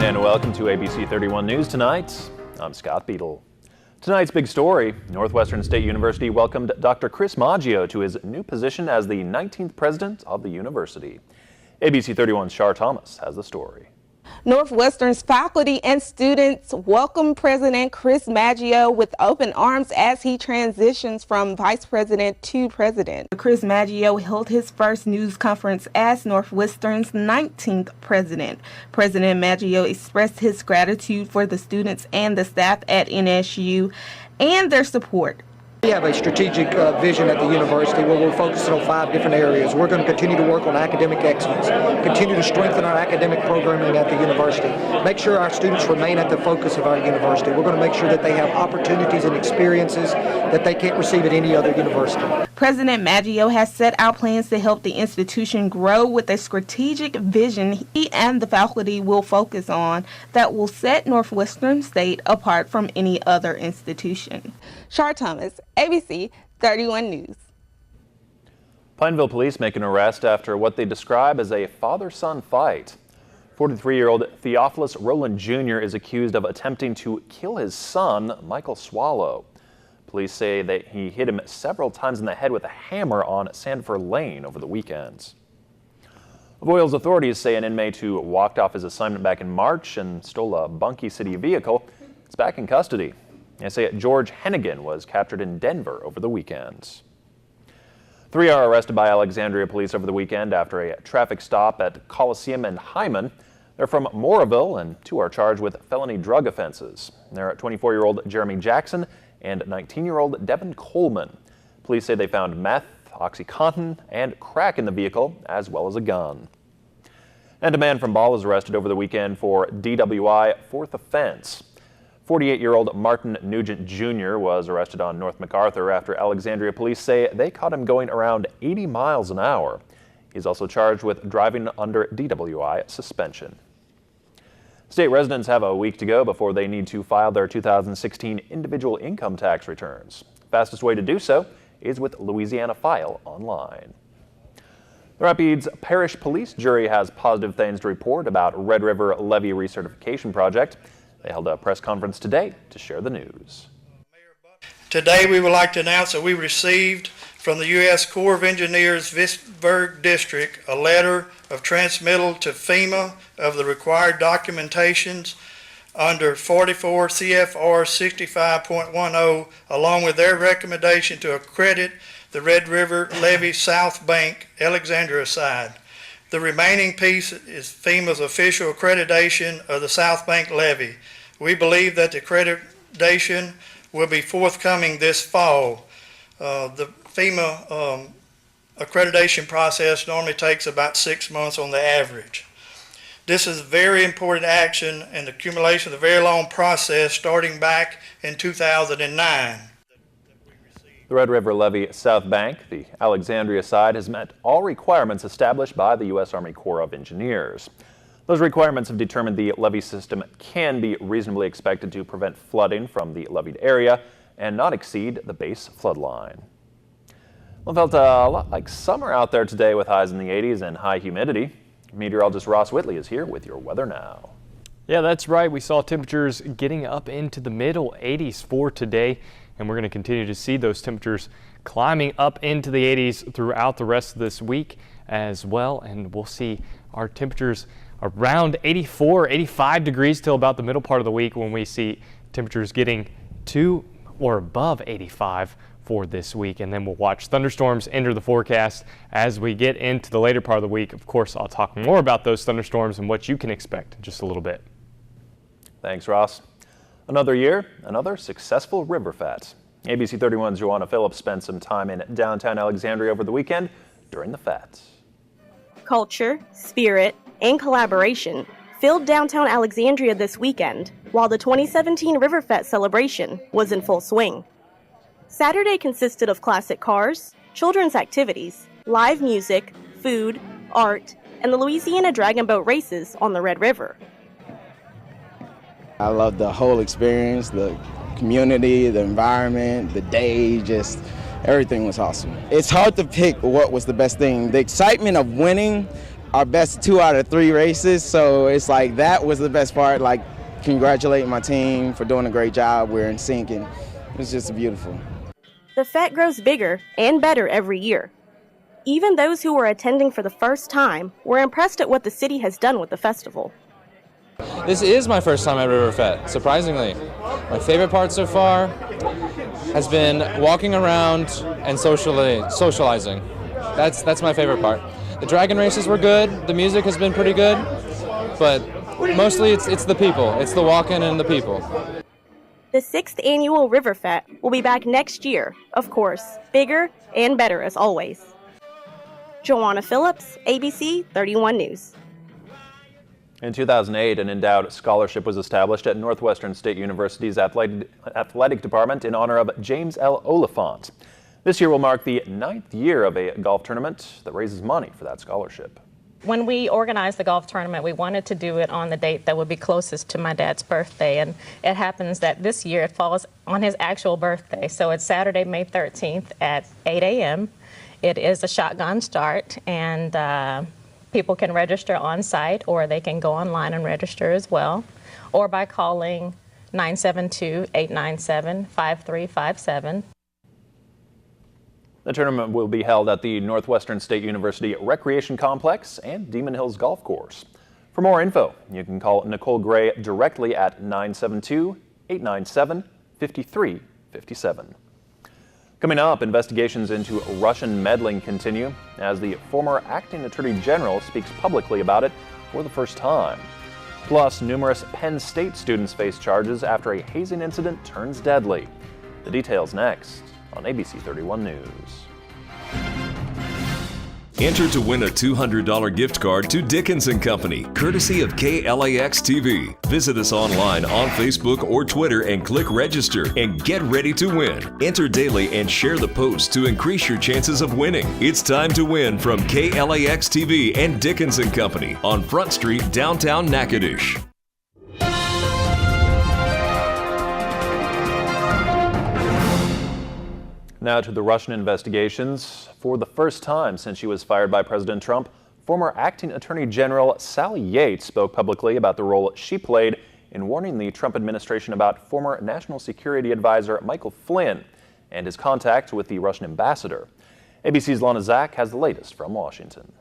And welcome to ABC 31 News Tonight. I'm Scott Beadle. Tonight's big story, Northwestern State University welcomed Dr. Chris Maggio to his new position as the 19th president of the university. ABC 31's Shar Thomas has the story. Northwestern's faculty and students welcome President Chris Maggio with open arms as he transitions from vice president to president. Chris Maggio held his first news conference as Northwestern's 19th president. President Maggio expressed his gratitude for the students and the staff at NSU and their support. We have a strategic vision at the university where we're focusing on 5 different areas. We're going to continue to work on academic excellence, continue to strengthen our academic programming at the university, make sure our students remain at the focus of our university. We're going to make sure that they have opportunities and experiences that they can't receive at any other university. President Maggio has set out plans to help the institution grow with a strategic vision he and the faculty will focus on that will set Northwestern State apart from any other institution. Shar Thomas, ABC 31 News. Pineville police make an arrest after what they describe as a father-son fight. 43-year-old Theophilus Rowland Jr. is accused of attempting to kill his son, Michael Swallow. Police say that he hit him several times in the head with a hammer on Sandifer Lane over the weekend. Avoyelles authorities say an inmate who walked off his assignment back in March and stole a Bunkie City vehicle is back in custody. They say George Hennigan was captured in Denver over the weekend. 3 are arrested by Alexandria police over the weekend after a traffic stop at Coliseum and Hyman. They're from Mooraville, and 2 are charged with felony drug offenses. They're 24-year-old Jeremy Jackson and 19-year-old Devin Coleman. Police say they found meth, OxyContin, and crack in the vehicle, as well as a gun. And a man from Ball was arrested over the weekend for DWI 4th offense. 48-year-old Martin Nugent Jr. was arrested on North MacArthur after Alexandria police say they caught him going around 80 miles an hour. He's also charged with driving under DWI suspension. State residents have a week to go before they need to file their 2016 individual income tax returns. The fastest way to do so is with Louisiana File Online. The Rapides Parish Police Jury has positive things to report about Red River Levee Recertification Project. They held a press conference today to share the news. Today we would like to announce that we received from the U.S. Corps of Engineers Vicksburg District a letter of transmittal to FEMA of the required documentations under 44 CFR 65.10 along with their recommendation to accredit the Red River Levee South Bank Alexandria side. The remaining piece is FEMA's official accreditation of the South Bank levee. We believe that the accreditation will be forthcoming this fall. The FEMA accreditation process normally takes about 6 months on the average. This is very important action and accumulation of a very long process starting back in 2009. The Red River Levee South Bank, the Alexandria side, has met all requirements established by the U.S. Army Corps of Engineers. Those requirements have determined the levee system can be reasonably expected to prevent flooding from the leveed area and not exceed the base flood line. Well, it felt a lot like summer out there today with highs in the 80s and high humidity. Meteorologist Ross Whitley is here with your weather now. Yeah, that's right. We saw temperatures getting up into the middle 80s for today. And we're going to continue to see those temperatures climbing up into the 80s throughout the rest of this week as well. And we'll see our temperatures around 84, 85 degrees till about the middle part of the week when we see temperatures getting to or above 85 for this week. And then we'll watch thunderstorms enter the forecast as we get into the later part of the week. Of course, I'll talk more about those thunderstorms and what you can expect in just a little bit. Thanks, Ross. Another year, another successful river fete. ABC 31's Joanna Phillips spent some time in downtown Alexandria over the weekend during the fete. Culture, spirit, and collaboration filled downtown Alexandria this weekend, while the 2017 River Fete celebration was in full swing. Saturday consisted of classic cars, children's activities, live music, food, art, and the Louisiana Dragon Boat races on the Red River. I love the whole experience, the community, the environment, the day, just everything was awesome. It's hard to pick what was the best thing. The excitement of winning our best 2 out of 3 races. So it's like that was the best part. Like congratulating my team for doing a great job. We're in sync and it's just beautiful. The fete grows bigger and better every year. Even those who were attending for the first time were impressed at what the city has done with the festival. This is my first time at River Fete, surprisingly. My favorite part so far has been walking around and socializing. That's my favorite part. The dragon races were good, the music has been pretty good, but mostly it's the people. It's the walking and the people. The 6th annual River Fete will be back next year, of course, bigger and better as always. Joanna Phillips, ABC 31 News. In 2008, an endowed scholarship was established at Northwestern State University's athletic department in honor of James L. Oliphant. This year will mark the 9th year of a golf tournament that raises money for that scholarship. When we organized the golf tournament, we wanted to do it on the date that would be closest to my dad's birthday, and it happens that this year it falls on his actual birthday. So it's Saturday, May 13th at 8 a.m. It is a shotgun start, and people can register on site, or they can go online and register as well, or by calling 972-897-5357. The tournament will be held at the Northwestern State University Recreation Complex and Demon Hills Golf Course. For more info, you can call Nicole Gray directly at 972-897-5357. Coming up, investigations into Russian meddling continue as the former acting attorney general speaks publicly about it for the first time. Plus, numerous Penn State students face charges after a hazing incident turns deadly. The details next on ABC 31 News. Enter to win a $200 gift card to Dickens & Company, courtesy of KLAX TV. Visit us online on Facebook or Twitter and click register and get ready to win. Enter daily and share the post to increase your chances of winning. It's time to win from KLAX TV and Dickens & Company on Front Street, downtown Natchitoches. Now to the Russian investigations. For the first time since she was fired by President Trump, former acting Attorney General Sally Yates spoke publicly about the role she played in warning the Trump administration about former National Security Advisor Michael Flynn and his contact with the Russian ambassador. ABC's Lana Zach has the latest from Washington.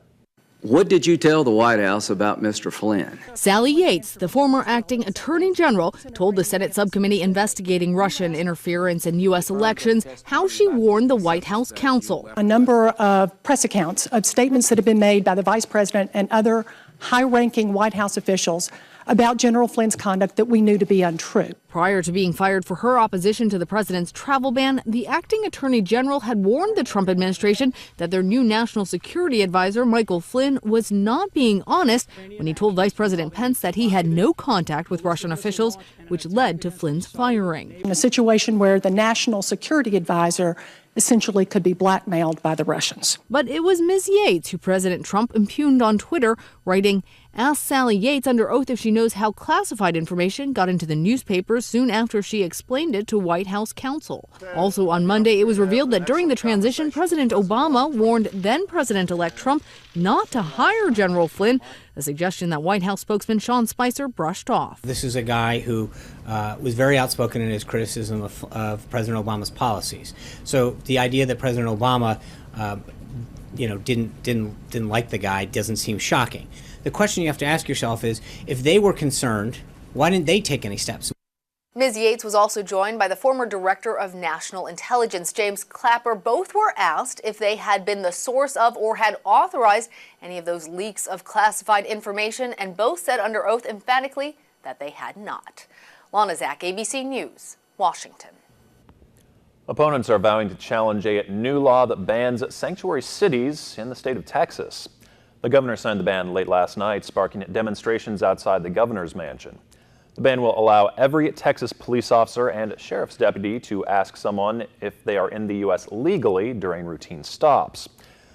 What did you tell the White House about Mr. Flynn? Sally Yates, the former acting attorney general, told the Senate subcommittee investigating Russian interference in U.S. elections how she warned the White House counsel. A number of press accounts of statements that have been made by the vice president and other high-ranking White House officials about General Flynn's conduct that we knew to be untrue. Prior to being fired for her opposition to the president's travel ban, the acting attorney general had warned the Trump administration that their new national security advisor, Michael Flynn, was not being honest when he told Vice President Pence that he had no contact with Russian officials, which led to Flynn's firing. In a situation where the national security advisor essentially could be blackmailed by the Russians. But it was Ms. Yates who President Trump impugned on Twitter, writing, "Ask Sally Yates under oath if she knows how classified information got into the newspapers soon after she explained it to White House counsel." Also on Monday, it was revealed that during the transition, President Obama warned then-President-elect Trump not to hire General Flynn, a suggestion that White House spokesman Sean Spicer brushed off. This is a guy who was very outspoken in his criticism of President Obama's policies. So the idea that President Obama didn't like the guy doesn't seem shocking. The question you have to ask yourself is, if they were concerned, why didn't they take any steps? Ms. Yates was also joined by the former Director of National Intelligence, James Clapper. Both were asked if they had been the source of or had authorized any of those leaks of classified information, and both said under oath emphatically that they had not. Lana Zach, ABC News, Washington. Opponents are vowing to challenge a new law that bans sanctuary cities in the state of Texas. The governor signed the ban late last night, sparking demonstrations outside the governor's mansion. The ban will allow every Texas police officer and sheriff's deputy to ask someone if they are in the U.S. legally during routine stops.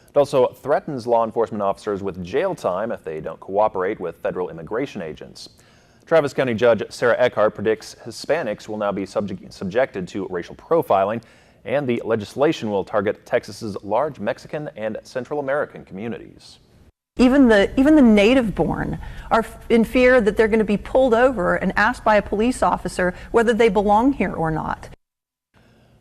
It also threatens law enforcement officers with jail time if they don't cooperate with federal immigration agents. Travis County Judge Sarah Eckhart predicts Hispanics will now be subjected to racial profiling, and the legislation will target Texas's large Mexican and Central American communities. Even the native born are in fear that they're going to be pulled over and asked by a police officer whether they belong here or not.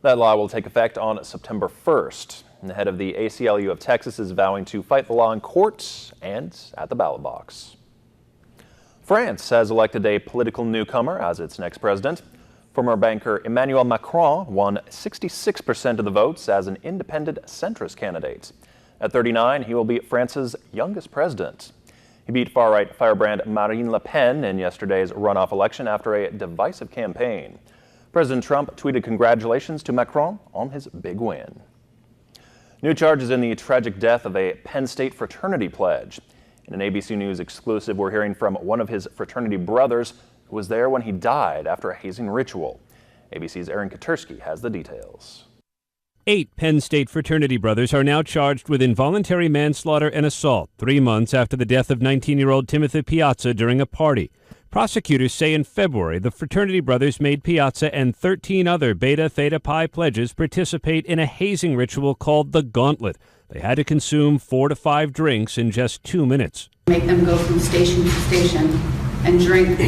That law will take effect on September 1st. The head of the ACLU of Texas is vowing to fight the law in court and at the ballot box. France has elected a political newcomer as its next president. Former banker Emmanuel Macron won 66% of the votes as an independent centrist candidate. At 39, he will be France's youngest president. He beat far-right firebrand Marine Le Pen in yesterday's runoff election after a divisive campaign. President Trump tweeted congratulations to Macron on his big win. New charges in the tragic death of a Penn State fraternity pledge. In an ABC News exclusive, we're hearing from one of his fraternity brothers who was there when he died after a hazing ritual. ABC's Aaron Katersky has the details. 8 Penn State fraternity brothers are now charged with involuntary manslaughter and assault 3 months after the death of 19-year-old Timothy Piazza during a party. Prosecutors say in February the fraternity brothers made Piazza and 13 other Beta Theta Pi pledges participate in a hazing ritual called the Gauntlet. They had to consume 4 to 5 drinks in just 2 minutes. Make them go from station to station and drink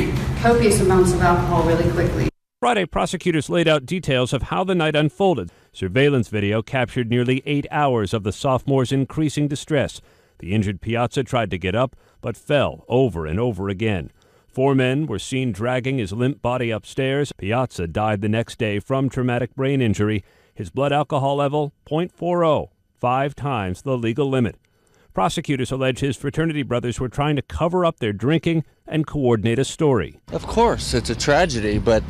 copious amounts of alcohol really quickly. Friday, prosecutors laid out details of how the night unfolded. Surveillance video captured nearly 8 hours of the sophomore's increasing distress. The injured Piazza tried to get up, but fell over and over again. 4 men were seen dragging his limp body upstairs. Piazza died the next day from traumatic brain injury. His blood alcohol level, 0.40, 5 times the legal limit. Prosecutors allege his fraternity brothers were trying to cover up their drinking and coordinate a story. Of course, it's a tragedy, but,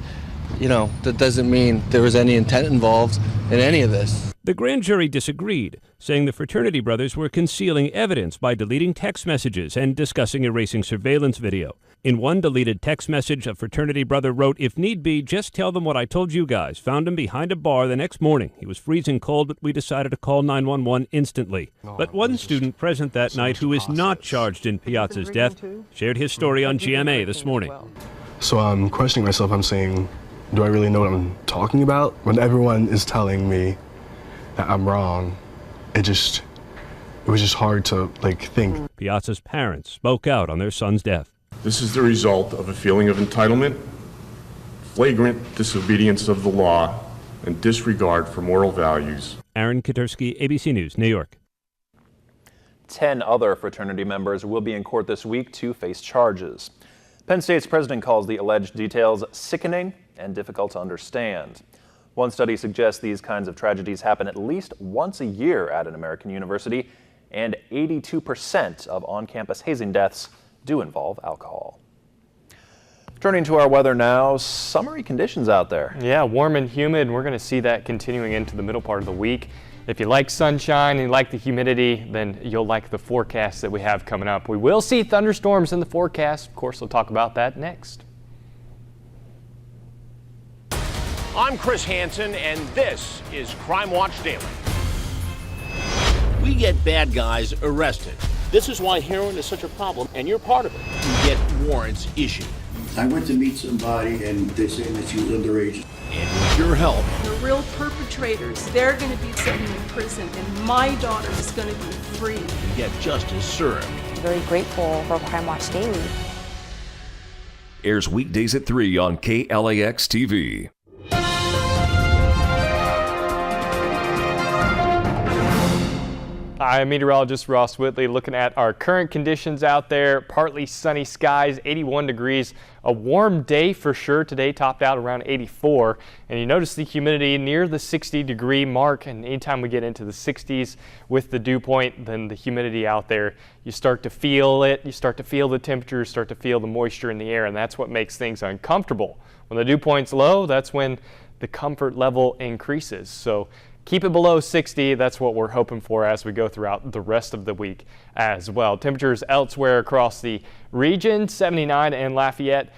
that doesn't mean there was any intent involved in any of this. The grand jury disagreed, saying the fraternity brothers were concealing evidence by deleting text messages and discussing erasing surveillance video. In one deleted text message, a fraternity brother wrote, "If need be, just tell them what I told you guys. Found him behind a bar the next morning. He was freezing cold, but we decided to call 911 instantly." But one student present that night who is not charged in Piazza's death shared his story on GMA this morning. So I'm questioning myself. I'm saying, do I really know what I'm talking about? When everyone is telling me that I'm wrong, it was just hard to think. Piazza's parents spoke out on their son's death. This is the result of a feeling of entitlement, flagrant disobedience of the law, and disregard for moral values. Aaron Katersky, ABC News, New York. 10 other fraternity members will be in court this week to face charges. Penn State's president calls the alleged details sickening and difficult to understand. One study suggests these kinds of tragedies happen at least once a year at an American university, and 82% of on-campus hazing deaths do involve alcohol. Turning to our weather now, summery conditions out there. Yeah, warm and humid, and we're going to see that continuing into the middle part of the week. If you like sunshine and you like the humidity, then you'll like the forecast that we have coming up. We will see thunderstorms in the forecast. Of course, we'll talk about that next. I'm Chris Hansen, and this is Crime Watch Daily. We get bad guys arrested. This is why heroin is such a problem, and you're part of it. You get warrants issued. I went to meet somebody, and they say that she was underage. And with your help, the real perpetrators, they're going to be sitting in prison, and my daughter is going to be free. You get justice served. Very grateful for Crime Watch Daily. Airs weekdays at 3 on KLAX TV. I'm meteorologist Ross Whitley looking at our current conditions out there. Partly sunny skies, 81 degrees. A warm day for sure today, topped out around 84. And you notice the humidity near the 60-degree mark. And anytime we get into the 60s with the dew point, then the humidity out there, you start to feel it. You start to feel the temperature, start to feel the moisture in the air. And that's what makes things uncomfortable. When the dew point's low, that's when the comfort level increases. So keep it below 60. That's what we're hoping for as we go throughout the rest of the week as well. Temperatures elsewhere across the region, 79 in Lafayette,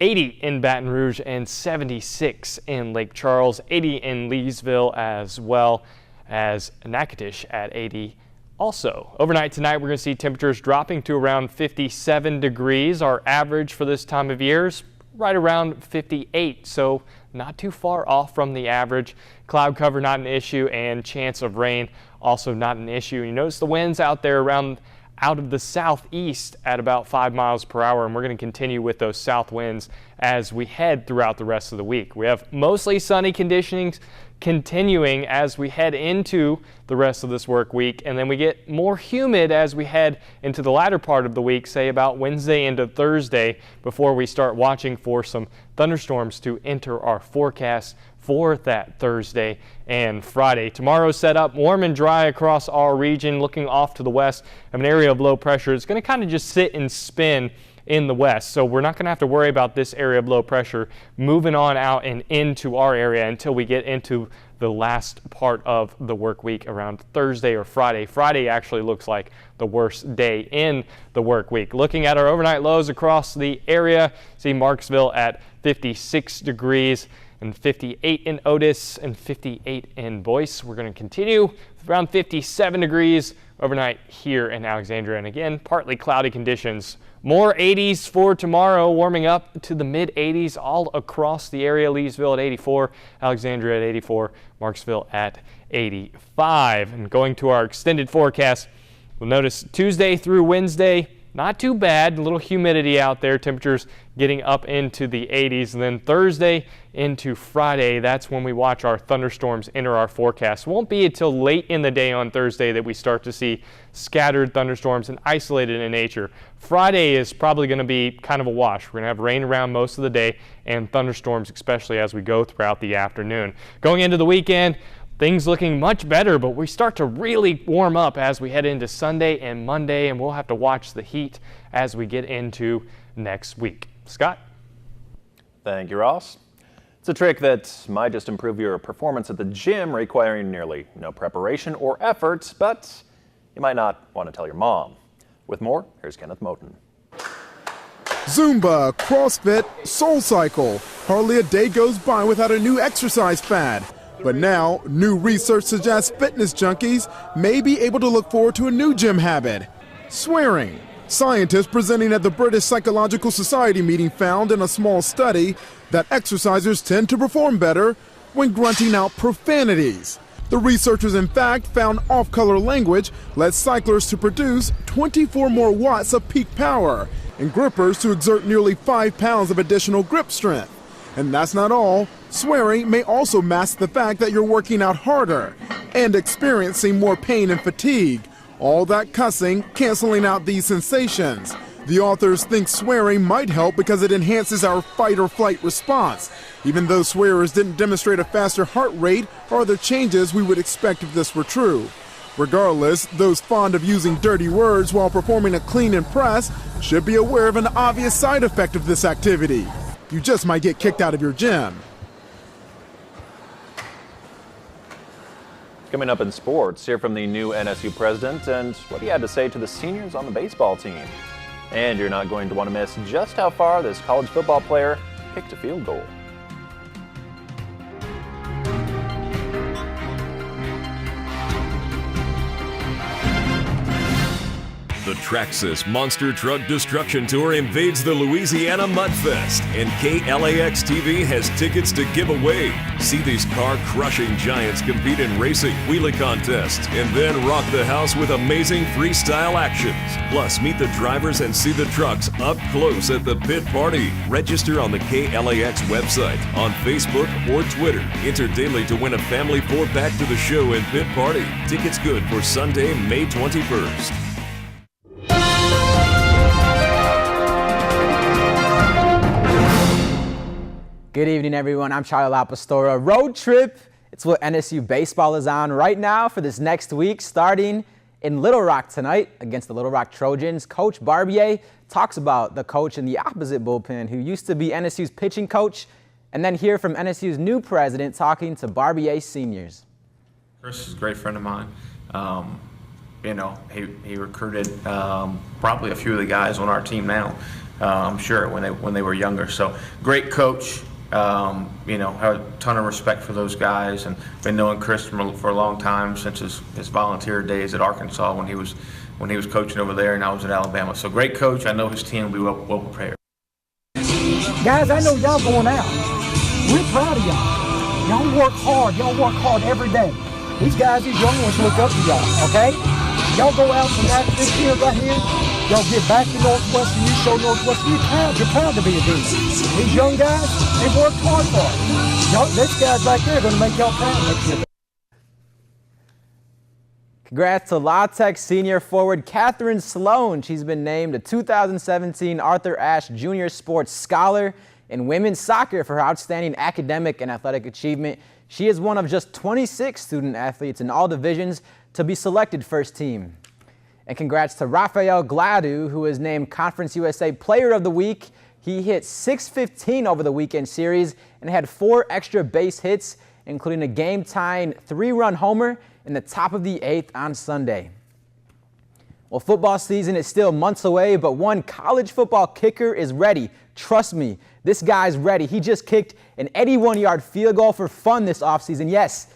80 in Baton Rouge, and 76 in Lake Charles, 80 in Leesville, as well as Natchitoches at 80. Also, overnight tonight, we're going to see temperatures dropping to around 57 degrees. Our average for this time of year is right around 58, so not too far off from the average. Cloud cover not an issue, and chance of rain also not an issue. You notice the winds out there around out of the southeast at about 5 miles per hour, and we're going to continue with those south winds as we head throughout the rest of the week. We have mostly sunny conditions continuing as we head into the rest of this work week, and then we get more humid as we head into the latter part of the week, say about Wednesday into Thursday, before we start watching for some thunderstorms to enter our forecast for that Thursday and Friday. Tomorrow's set up warm and dry across our region, looking off to the west of an area of low pressure. It's going to kind of just sit and spin in the west, so we're not going to have to worry about this area of low pressure moving on out and into our area until we get into the last part of the work week around Thursday or Friday. Friday actually looks like the worst day in the work week. Looking at our overnight lows across the area, see Marksville at 56 degrees and 58 in Otis and 58 in Boyce. We're going to continue with around 57 degrees overnight here in Alexandria, and again, partly cloudy conditions. More 80s for tomorrow, warming up to the mid-80s all across the area. Leesville at 84, Alexandria at 84, Marksville at 85. And going to our extended forecast, we'll notice Tuesday through Wednesday, not too bad, a little humidity out there, temperatures getting up into the 80s. And then Thursday into Friday, that's when we watch our thunderstorms enter our forecast. Won't be until late in the day on Thursday that we start to see scattered thunderstorms and isolated in nature. Friday is probably going to be kind of a wash. We're going to have rain around most of the day and thunderstorms, especially as we go throughout the afternoon. Going into the weekend, things looking much better, but we start to really warm up as we head into Sunday and Monday, and we'll have to watch the heat as we get into next week. Scott? Thank you, Ross. It's a trick that might just improve your performance at the gym, requiring nearly no preparation or effort, but you might not want to tell your mom. With more, here's Kenneth Moten. Zumba, CrossFit, SoulCycle. Hardly a day goes by without a new exercise fad. But now, new research suggests fitness junkies may be able to look forward to a new gym habit: swearing. Scientists presenting at the British Psychological Society meeting found in a small study that exercisers tend to perform better when grunting out profanities. The researchers, in fact, found off-color language led cyclists to produce 24 more watts of peak power and grippers to exert nearly 5 pounds of additional grip strength. And that's not all. Swearing may also mask the fact that you're working out harder and experiencing more pain and fatigue. All that cussing canceling out these sensations. The authors think swearing might help because it enhances our fight or flight response, even though swearers didn't demonstrate a faster heart rate or other changes we would expect if this were true. Regardless, those fond of using dirty words while performing a clean and press should be aware of an obvious side effect of this activity. You just might get kicked out of your gym. Coming up in sports, hear from the new NSU president and what he had to say to the seniors on the baseball team. And you're not going to want to miss just how far this college football player kicked a field goal. The Traxxas Monster Truck Destruction Tour invades the Louisiana Mudfest, and KLAX TV has tickets to give away. See these car-crushing giants compete in racing, wheelie contests, and then rock the house with amazing freestyle actions. Plus, meet the drivers and see the trucks up close at the pit party. Register on the KLAX website, on Facebook or Twitter. Enter daily to win a family 4-pack to the show and pit party. Tickets good for Sunday, May 21st. Good evening, everyone. I'm Charlie LaPastora. Road trip. It's what NSU baseball is on right now for this next week, starting in Little Rock tonight against the Little Rock Trojans. Coach Barbier talks about the coach in the opposite bullpen who used to be NSU's pitching coach, and then hear from NSU's new president talking to Barbier's seniors. Chris is a great friend of mine. You know, he recruited probably a few of the guys on our team now. I'm sure when they were younger. So great coach. You know, have a ton of respect for those guys, and been knowing Chris for a long time, since his volunteer days at Arkansas when he was coaching over there, and I was at Alabama. So great coach. I know his team will be well prepared. Guys, I know y'all going out. We're proud of y'all. Y'all work hard. Y'all work hard every day. These guys, these young ones look up to y'all, okay? Y'all go out and act this here right here. Y'all get back to Northwestern. You show Northwestern you're proud to be a Dean. These young guys, they've worked hard for it. Y'all, these guys right there are going to make y'all proud next year. Congrats to La Tech senior forward Catherine Sloan. She's been named a 2017 Arthur Ashe Junior Sports Scholar in women's soccer for her outstanding academic and athletic achievement. She is one of just 26 student athletes in all divisions to be selected first team. And congrats to Rafael Gladu, who was named Conference USA Player of the Week. He hit .615 over the weekend series and had 4 extra base hits, including a game-tying 3-run homer in the top of the 8th on Sunday. Well, football season is still months away, but one college football kicker is ready. Trust me, this guy's ready. He just kicked an 81-yard field goal for fun this offseason. Yes,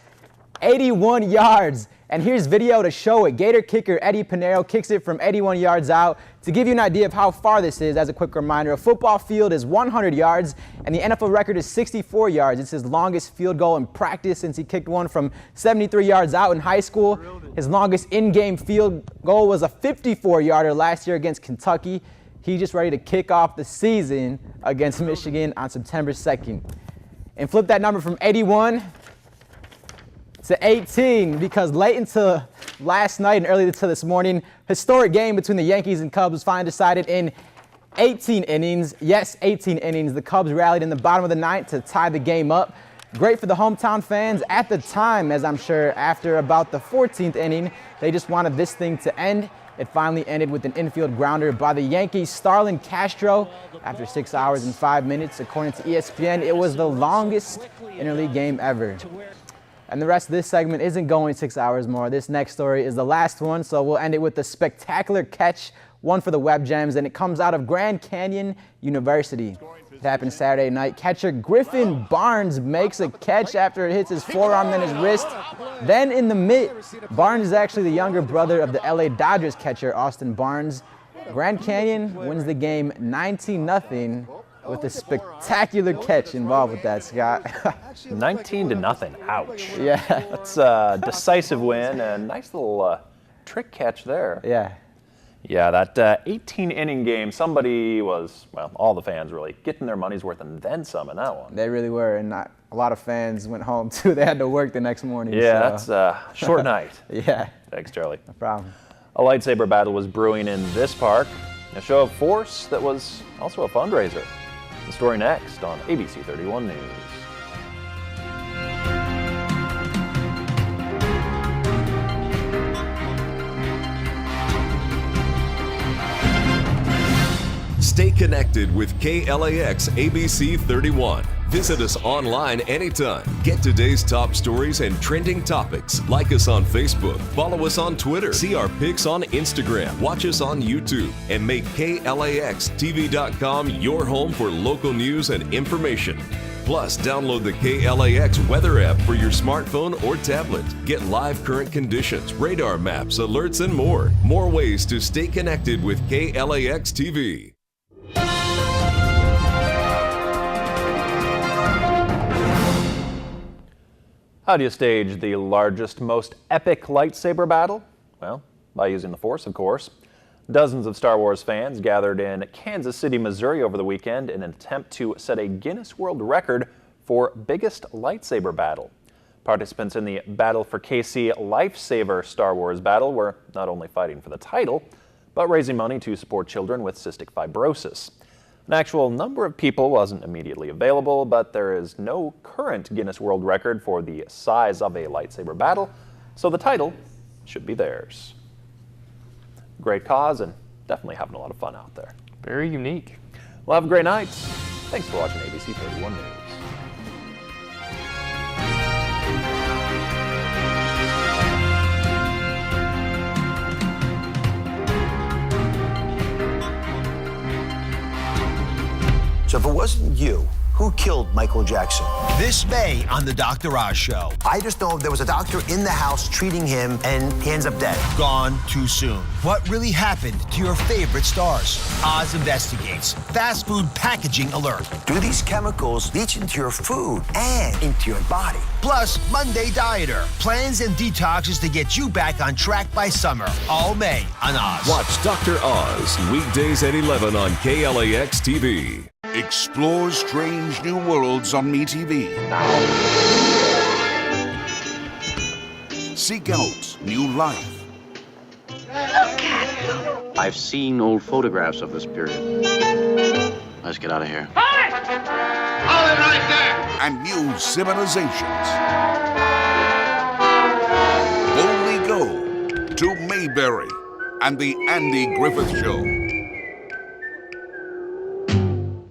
81 yards. And here's video to show it. Gator kicker Eddie Pinero kicks it from 81 yards out. To give you an idea of how far this is, as a quick reminder, a football field is 100 yards, and the NFL record is 64 yards. It's his longest field goal in practice since he kicked one from 73 yards out in high school. His longest in-game field goal was a 54-yarder last year against Kentucky. He's just ready to kick off the season against Michigan on September 2nd. And flip that number from 81 to 18, because late into last night and early into this morning, historic game between the Yankees and Cubs was finally decided in 18 innings. Yes, 18 innings. The Cubs rallied in the bottom of the 9th to tie the game up. Great for the hometown fans at the time, as I'm sure after about the 14th inning, they just wanted this thing to end. It finally ended with an infield grounder by the Yankees' Starlin Castro. After 6 hours and 5 minutes, according to ESPN, it was the longest interleague game ever. And the rest of this segment isn't going 6 hours more. This next story is the last one, so we'll end it with the spectacular catch, one for the Web Gems, and it comes out of Grand Canyon University. It happened Saturday night. Catcher Griffin Barnes makes a catch after it hits his forearm, then his wrist, then in the mitt. Barnes is actually the younger brother of the LA Dodgers catcher Austin Barnes. Grand Canyon wins the game 19-0. With a spectacular catch involved with that, Scott. 19-0. Ouch. Yeah. That's a decisive win. A nice little trick catch there. Yeah. Yeah, that 18-inning game, somebody was, well, all the fans really getting their money's worth and then some in that one. They really were, and a lot of fans went home too. They had to work the next morning. Yeah, so. that's a short night. Yeah. Thanks, Charlie. No problem. A lightsaber battle was brewing in this park. A show of force that was also a fundraiser. The story next on ABC 31 News. Stay connected with KLAX ABC 31. Visit us online anytime. Get today's top stories and trending topics. Like us on Facebook. Follow us on Twitter. See our pics on Instagram. Watch us on YouTube. And make KLAXTV.com your home for local news and information. Plus, download the KLAX weather app for your smartphone or tablet. Get live current conditions, radar maps, alerts, and more. More ways to stay connected with KLAX TV. How do you stage the largest, most epic lightsaber battle? Well, by using the Force, of course. Dozens of Star Wars fans gathered in Kansas City, Missouri over the weekend in an attempt to set a Guinness World Record for biggest lightsaber battle. Participants in the Battle for KC Lifesaver Star Wars battle were not only fighting for the title, but raising money to support children with cystic fibrosis. An actual number of people wasn't immediately available, but there is no current Guinness World Record for the size of a lightsaber battle, so the title should be theirs. Great cause, and definitely having a lot of fun out there. Very unique. Well, have a great night. Thanks for watching ABC 31 News. So if it wasn't you Who killed Michael Jackson? This May on The Dr. Oz Show. I just know there was a doctor in the house treating him, and he ends up dead. Gone too soon. What really happened to your favorite stars? Oz investigates. Fast food packaging alert. Do these chemicals leach into your food and into your body? Plus, Monday Dieter. Plans and detoxes to get you back on track by summer. All May on Oz. Watch Dr. Oz weekdays at 11 on KLAX TV. Explore strange new worlds on MeTV. Seek out new life. I've seen old photographs of this period. Let's get out of here. Hold it right there! And new civilizations. Boldly go to Mayberry and the Andy Griffith Show.